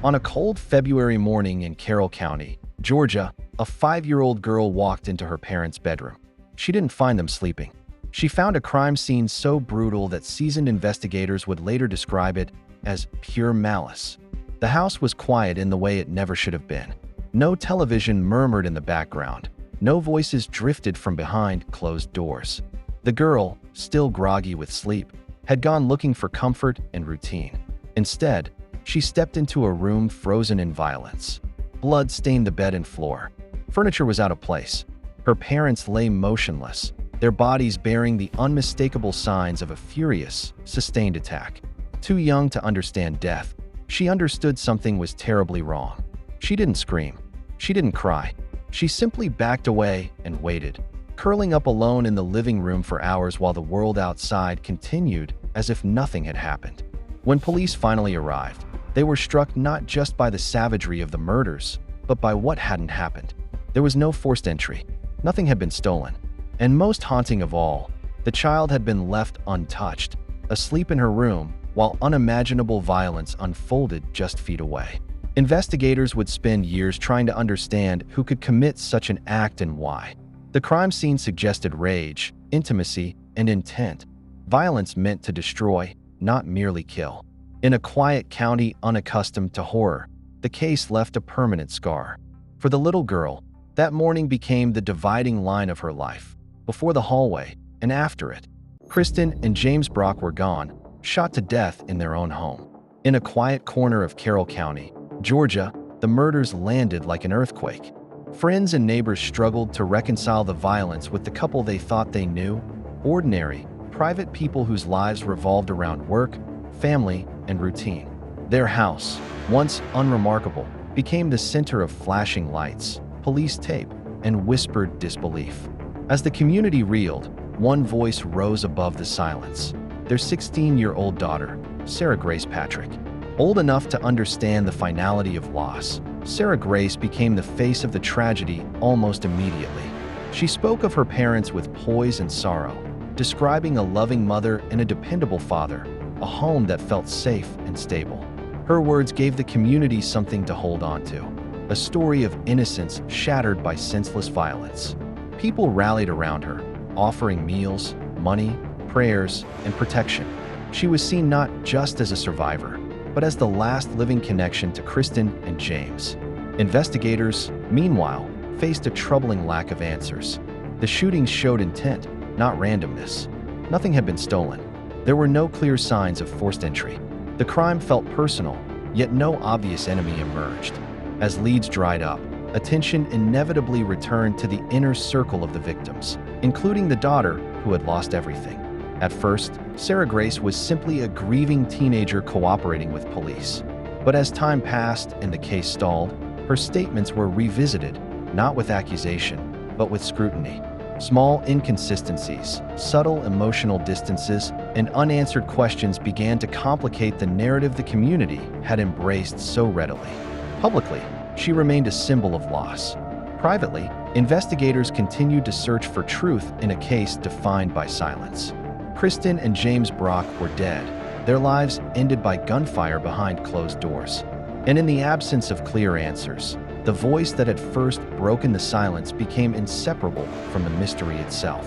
On a cold February morning in Carroll County, Georgia, a 5-year-old girl walked into her parents' bedroom. She didn't find them sleeping. She found a crime scene so brutal that seasoned investigators would later describe it as pure malice. The house was quiet in the way it never should have been. No television murmured in the background. No voices drifted from behind closed doors. The girl, still groggy with sleep, had gone looking for comfort and routine. Instead, she stepped into a room frozen in violence. Blood stained the bed and floor. Furniture was out of place. Her parents lay motionless, their bodies bearing the unmistakable signs of a furious, sustained attack. Too young to understand death, she understood something was terribly wrong. She didn't scream. She didn't cry. She simply backed away and waited, curling up alone in the living room for hours while the world outside continued as if nothing had happened. When police finally arrived, they were struck not just by the savagery of the murders, but by what hadn't happened. There was no forced entry. Nothing had been stolen. And most haunting of all, the child had been left untouched, asleep in her room, while unimaginable violence unfolded just feet away. Investigators would spend years trying to understand who could commit such an act and why. The crime scene suggested rage, intimacy, and intent. Violence meant to destroy, not merely kill. In a quiet county unaccustomed to horror, the case left a permanent scar. For the little girl, that morning became the dividing line of her life, before the hallway and after it. Kristen and James Brock were gone, shot to death in their own home. In a quiet corner of Carroll County, Georgia, the murders landed like an earthquake. Friends and neighbors struggled to reconcile the violence with the couple they thought they knew, ordinary, private people whose lives revolved around work, family, and routine. Their house, once unremarkable, became the center of flashing lights, police tape, and whispered disbelief. As the community reeled, one voice rose above the silence. Their 16-year-old daughter, Sarah Grace Patrick. Old enough to understand the finality of loss, Sarah Grace became the face of the tragedy almost immediately. She spoke of her parents with poise and sorrow, describing a loving mother and a dependable father, a home that felt safe and stable. Her words gave the community something to hold on to, a story of innocence shattered by senseless violence. People rallied around her, offering meals, money, prayers, and protection. She was seen not just as a survivor, but as the last living connection to Kristen and James. Investigators, meanwhile, faced a troubling lack of answers. The shootings showed intent, not randomness. Nothing had been stolen. There were no clear signs of forced entry. The crime felt personal, yet no obvious enemy emerged. As leads dried up, attention inevitably returned to the inner circle of the victims, including the daughter who had lost everything. At first, Sarah Grace was simply a grieving teenager cooperating with police. But as time passed and the case stalled, her statements were revisited, not with accusation, but with scrutiny. Small inconsistencies, subtle emotional distances, and unanswered questions began to complicate the narrative the community had embraced so readily. Publicly, she remained a symbol of loss. Privately, investigators continued to search for truth in a case defined by silence. Kristen and James Brock were dead, their lives ended by gunfire behind closed doors. And in the absence of clear answers, the voice that had first broken the silence became inseparable from the mystery itself.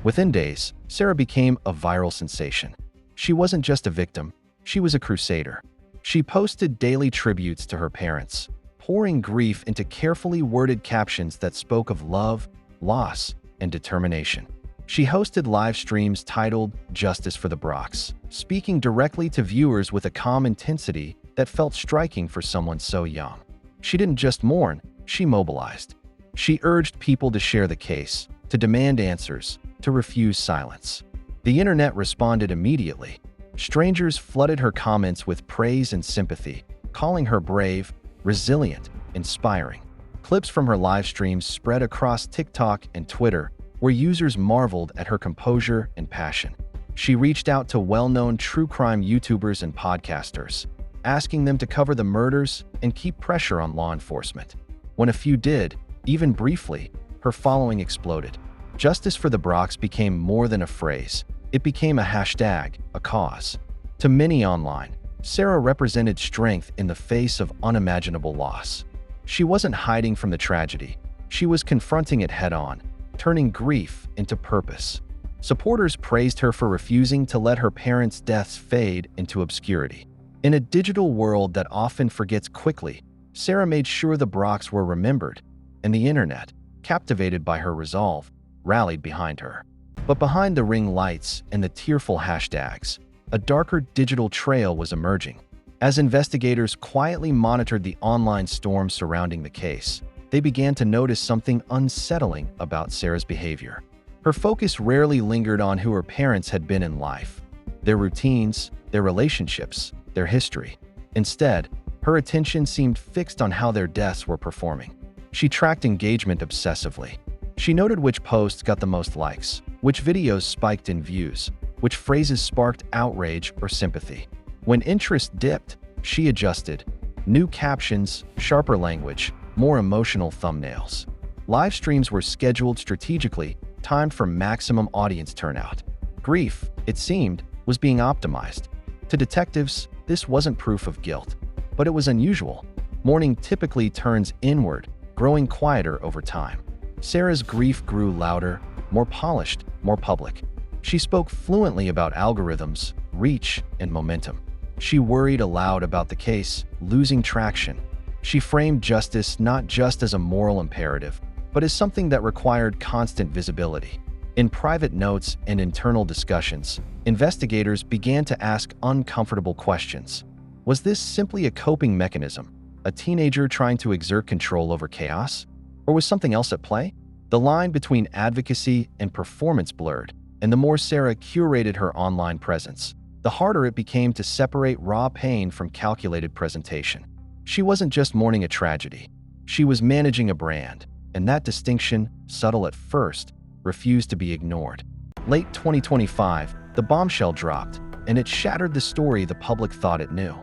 Within days, Sarah became a viral sensation. She wasn't just a victim, she was a crusader. She posted daily tributes to her parents, pouring grief into carefully worded captions that spoke of love, loss, and determination. She hosted live streams titled Justice for the Brocks, speaking directly to viewers with a calm intensity that felt striking for someone so young. She didn't just mourn, she mobilized. She urged people to share the case, to demand answers, to refuse silence. The internet responded immediately. Strangers flooded her comments with praise and sympathy, calling her brave, resilient, inspiring. Clips from her live streams spread across TikTok and Twitter, where users marveled at her composure and passion. She reached out to well-known true crime YouTubers and podcasters, asking them to cover the murders and keep pressure on law enforcement. When a few did, even briefly, her following exploded. Justice for the Brocks became more than a phrase. It became a hashtag, a cause. To many online, Sarah represented strength in the face of unimaginable loss. She wasn't hiding from the tragedy. She was confronting it head-on, turning grief into purpose. Supporters praised her for refusing to let her parents' deaths fade into obscurity. In a digital world that often forgets quickly, Sarah made sure the Brocks were remembered, and the internet, captivated by her resolve, rallied behind her. But behind the ring lights and the tearful hashtags, a darker digital trail was emerging. As investigators quietly monitored the online storm surrounding the case, they began to notice something unsettling about Sarah's behavior. Her focus rarely lingered on who her parents had been in life, their routines, their relationships, their history. Instead, her attention seemed fixed on how their deaths were performing. She tracked engagement obsessively. She noted which posts got the most likes, which videos spiked in views, which phrases sparked outrage or sympathy. When interest dipped, she adjusted. New captions, sharper language, more emotional thumbnails. Live streams were scheduled strategically, timed for maximum audience turnout. Grief, it seemed, was being optimized. To detectives, this wasn't proof of guilt, but it was unusual. Mourning typically turns inward, growing quieter over time. Sarah's grief grew louder, more polished, more public. She spoke fluently about algorithms, reach, and momentum. She worried aloud about the case losing traction. She framed justice not just as a moral imperative, but as something that required constant visibility. In private notes and internal discussions, investigators began to ask uncomfortable questions. Was this simply a coping mechanism, a teenager trying to exert control over chaos? Or was something else at play? The line between advocacy and performance blurred, and the more Sarah curated her online presence, the harder it became to separate raw pain from calculated presentation. She wasn't just mourning a tragedy. She was managing a brand, and that distinction, subtle at first, refused to be ignored. Late 2025, the bombshell dropped, and it shattered the story the public thought it knew.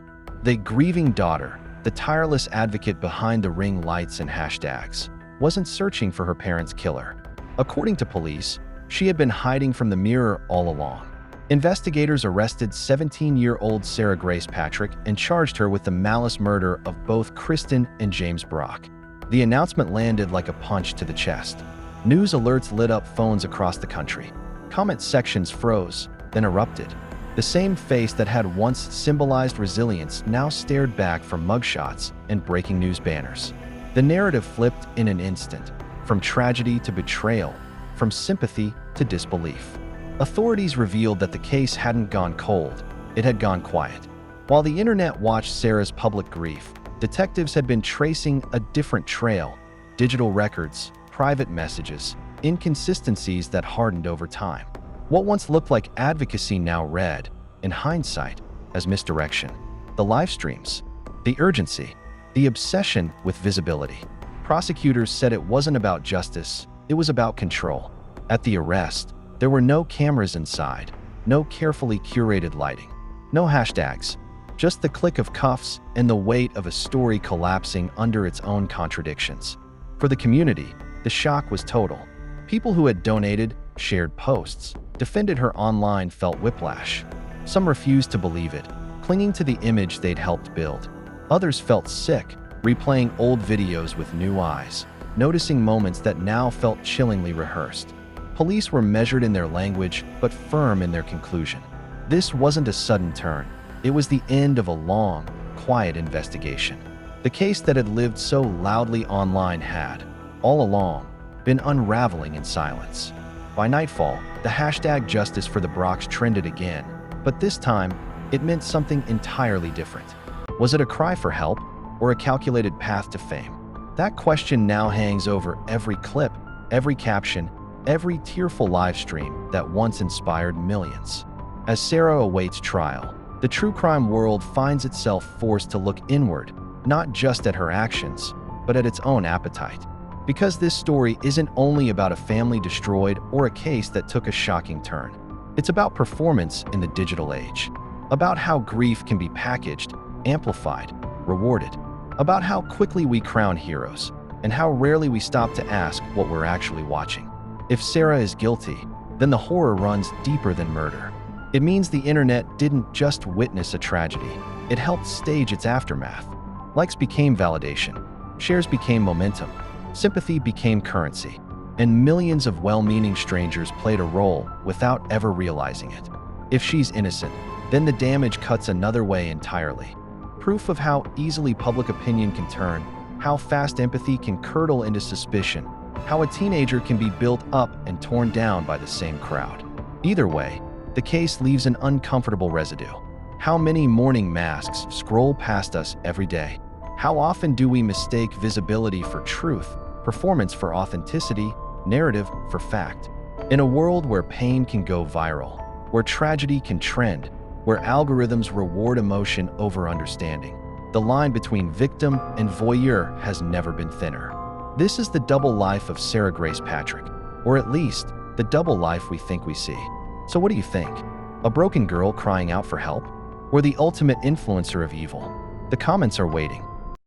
The grieving daughter, the tireless advocate behind the ring lights and hashtags, wasn't searching for her parents' killer. According to police, she had been hiding from the mirror all along. Investigators arrested 17-year-old Sarah Grace Patrick and charged her with the malice murder of both Kristen and James Brock. The announcement landed like a punch to the chest. News alerts lit up phones across the country. Comment sections froze, then erupted. The same face that had once symbolized resilience now stared back from mugshots and breaking news banners. The narrative flipped in an instant, from tragedy to betrayal, from sympathy to disbelief. Authorities revealed that the case hadn't gone cold, it had gone quiet. While the internet watched Sarah's public grief, detectives had been tracing a different trail: digital records, private messages, inconsistencies that hardened over time. What once looked like advocacy now read, in hindsight, as misdirection. The live streams, the urgency, the obsession with visibility. Prosecutors said it wasn't about justice, it was about control. At the arrest, there were no cameras inside, no carefully curated lighting, no hashtags, just the click of cuffs and the weight of a story collapsing under its own contradictions. For the community, the shock was total. People who had donated, shared posts, defended her online felt whiplash. Some refused to believe it, clinging to the image they'd helped build. Others felt sick, replaying old videos with new eyes, noticing moments that now felt chillingly rehearsed. Police were measured in their language, but firm in their conclusion. This wasn't a sudden turn. It was the end of a long, quiet investigation. The case that had lived so loudly online had, all along, been unraveling in silence. By nightfall, the hashtag Justice for the Brocks trended again, but this time, it meant something entirely different. Was it a cry for help, or a calculated path to fame? That question now hangs over every clip, every caption, every tearful live stream that once inspired millions. As Sarah awaits trial, the true crime world finds itself forced to look inward, not just at her actions, but at its own appetite. Because this story isn't only about a family destroyed or a case that took a shocking turn. It's about performance in the digital age, about how grief can be packaged, amplified, rewarded, about how quickly we crown heroes, and how rarely we stop to ask what we're actually watching. If Sarah is guilty, then the horror runs deeper than murder. It means the internet didn't just witness a tragedy. It helped stage its aftermath. Likes became validation. Shares became momentum. Sympathy became currency. And millions of well-meaning strangers played a role without ever realizing it. If she's innocent, then the damage cuts another way entirely. Proof of how easily public opinion can turn, how fast empathy can curdle into suspicion, how a teenager can be built up and torn down by the same crowd. Either way, the case leaves an uncomfortable residue. How many mourning masks scroll past us every day? How often do we mistake visibility for truth, performance for authenticity, narrative for fact? In a world where pain can go viral, where tragedy can trend, where algorithms reward emotion over understanding, the line between victim and voyeur has never been thinner. This is the double life of Sarah Grace Patrick, or at least, the double life we think we see. So what do you think? A broken girl crying out for help? Or the ultimate influencer of evil? The comments are waiting.